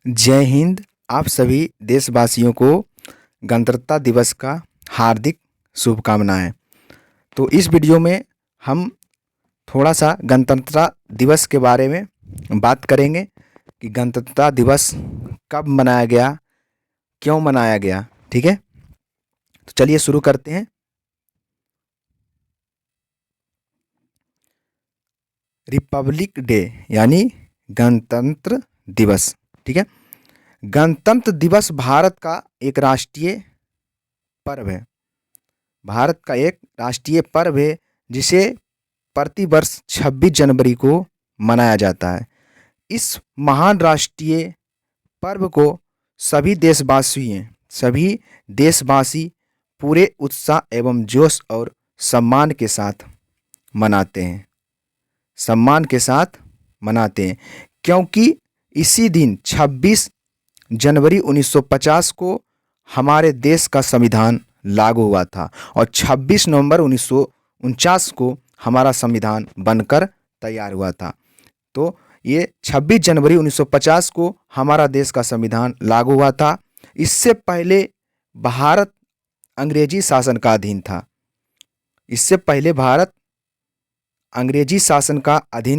जय हिंद। आप सभी देशवासियों को गणतंत्रता दिवस का हार्दिक शुभकामनाएं। तो इस वीडियो में हम थोड़ा सा गणतंत्रता दिवस के बारे में बात करेंगे कि गणतंत्रता दिवस कब मनाया गया, क्यों मनाया गया। ठीक है, तो चलिए शुरू करते हैं। रिपब्लिक डे यानी गणतंत्र दिवस। ठीक है, गणतंत्र दिवस भारत का एक राष्ट्रीय पर्व है। भारत का एक राष्ट्रीय पर्व है जिसे प्रतिवर्ष 26 जनवरी को मनाया जाता है। इस महान राष्ट्रीय पर्व को सभी देशवासी पूरे उत्साह एवं जोश और सम्मान के साथ मनाते हैं क्योंकि इसी दिन 26 जनवरी 1950 को हमारे देश का संविधान लागू हुआ था और 26 नवंबर 1949 को हमारा संविधान बनकर तैयार हुआ था। तो ये 26 जनवरी 1950 को हमारा देश का संविधान लागू हुआ था। इससे पहले भारत अंग्रेजी शासन का अधीन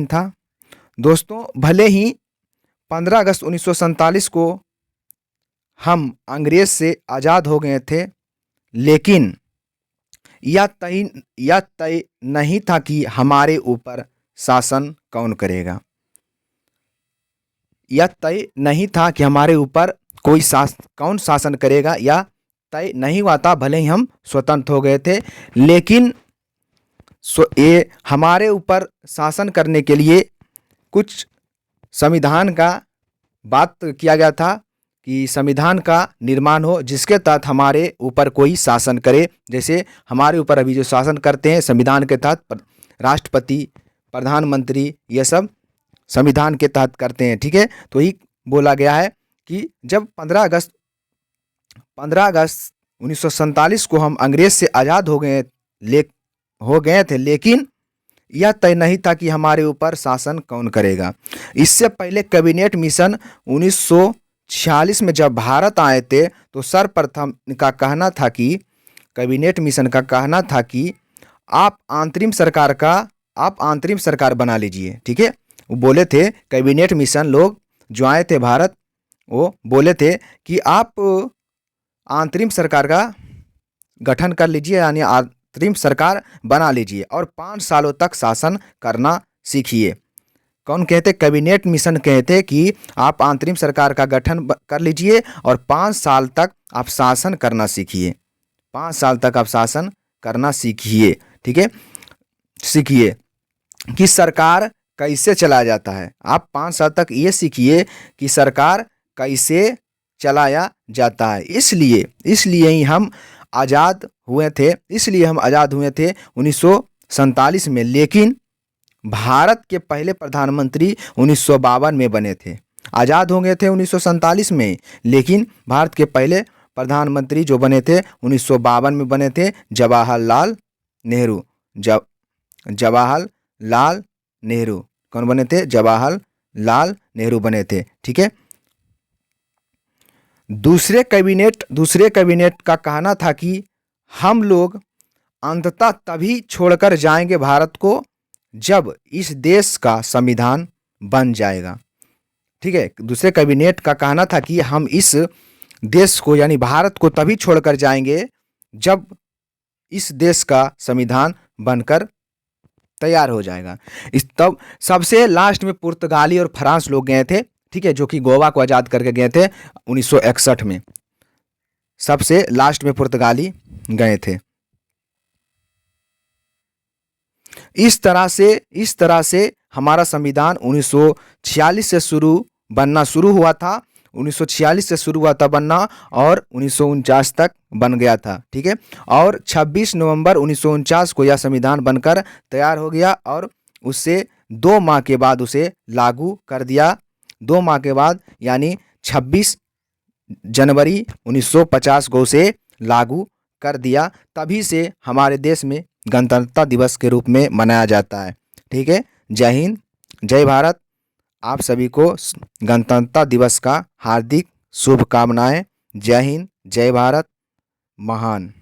था। दोस्तों, भले ही 15 अगस्त 1947 को हम अंग्रेज से आज़ाद हो गए थे, लेकिन यह तय नहीं था कि हमारे ऊपर शासन कौन करेगा। यह तय नहीं था कि हमारे ऊपर कौन शासन करेगा, यह तय नहीं हुआ था। भले ही हम स्वतंत्र हो गए थे, लेकिन ये हमारे ऊपर शासन करने के लिए कुछ संविधान का बात किया गया था कि संविधान का निर्माण हो जिसके तहत हमारे ऊपर कोई शासन करे। जैसे हमारे ऊपर अभी जो शासन करते हैं संविधान के तहत राष्ट्रपति, प्रधानमंत्री, ये सब संविधान के तहत करते हैं। ठीक है, तो ही बोला गया है कि जब 15 अगस्त 1947 को हम अंग्रेज से आज़ाद हो गए थे, लेकिन यह तय नहीं था कि हमारे ऊपर शासन कौन करेगा। इससे पहले कैबिनेट मिशन 1946 में जब भारत आए थे तो सर्वप्रथम इनका कहना था कि कैबिनेट मिशन का कहना था कि आप अंतरिम सरकार बना लीजिए। ठीक है, वो बोले थे, कैबिनेट मिशन लोग जो आए थे भारत, वो बोले थे कि आप अंतरिम सरकार का गठन कर लीजिए, यानी अंतरिम सरकार बना लीजिए और 5 सालों तक शासन करना सीखिए। कौन कहते? कैबिनेट मिशन कहते कि आप अंतरिम सरकार का गठन कर लीजिए और 5 साल तक आप शासन करना सीखिए। 5 साल तक आप शासन करना सीखिए। ठीक है, सीखिए कि सरकार कैसे चलाया जाता है। आप 5 साल तक ये सीखिए कि सरकार कैसे चलाया जाता है। इसलिए ही हम आज़ाद हुए थे 1947 में। लेकिन भारत के पहले प्रधानमंत्री 1952 में बने थे। आज़ाद हो गए थे 1947 में, लेकिन भारत के पहले प्रधानमंत्री जो बने थे 1952 में बने थे, जवाहरलाल नेहरू। कौन बने थे? जवाहरलाल नेहरू बने थे। ठीक है, दूसरे कैबिनेट का कहना था कि हम लोग अंततः तभी छोड़कर जाएंगे भारत को जब इस देश का संविधान बन जाएगा। ठीक है, दूसरे कैबिनेट का कहना था कि हम इस देश को यानी भारत को तभी छोड़कर जाएंगे जब इस देश का संविधान बनकर तैयार हो जाएगा। तब सबसे लास्ट में पुर्तगाली और फ्रांस लोग गए थे। ठीक है, जो कि गोवा को आज़ाद करके गए थे 1961 में। सबसे लास्ट में पुर्तगाली गए थे। इस तरह से हमारा संविधान 1946 से बनना शुरू हुआ था। 1946 से शुरू हुआ था बनना और 1949 तक बन गया था। ठीक है, और 26 नवंबर 1949 को यह संविधान बनकर तैयार हो गया और उससे 2 माह के बाद उसे लागू कर दिया। 2 माह के बाद यानी 26 जनवरी 1950 को उसे लागू कर दिया। तभी से हमारे देश में गणतंत्रता दिवस के रूप में मनाया जाता है। ठीक है, जय हिंद, जय भारत। आप सभी को गणतंत्रता दिवस का हार्दिक शुभकामनाएं। जय हिंद, जय भारत, महान।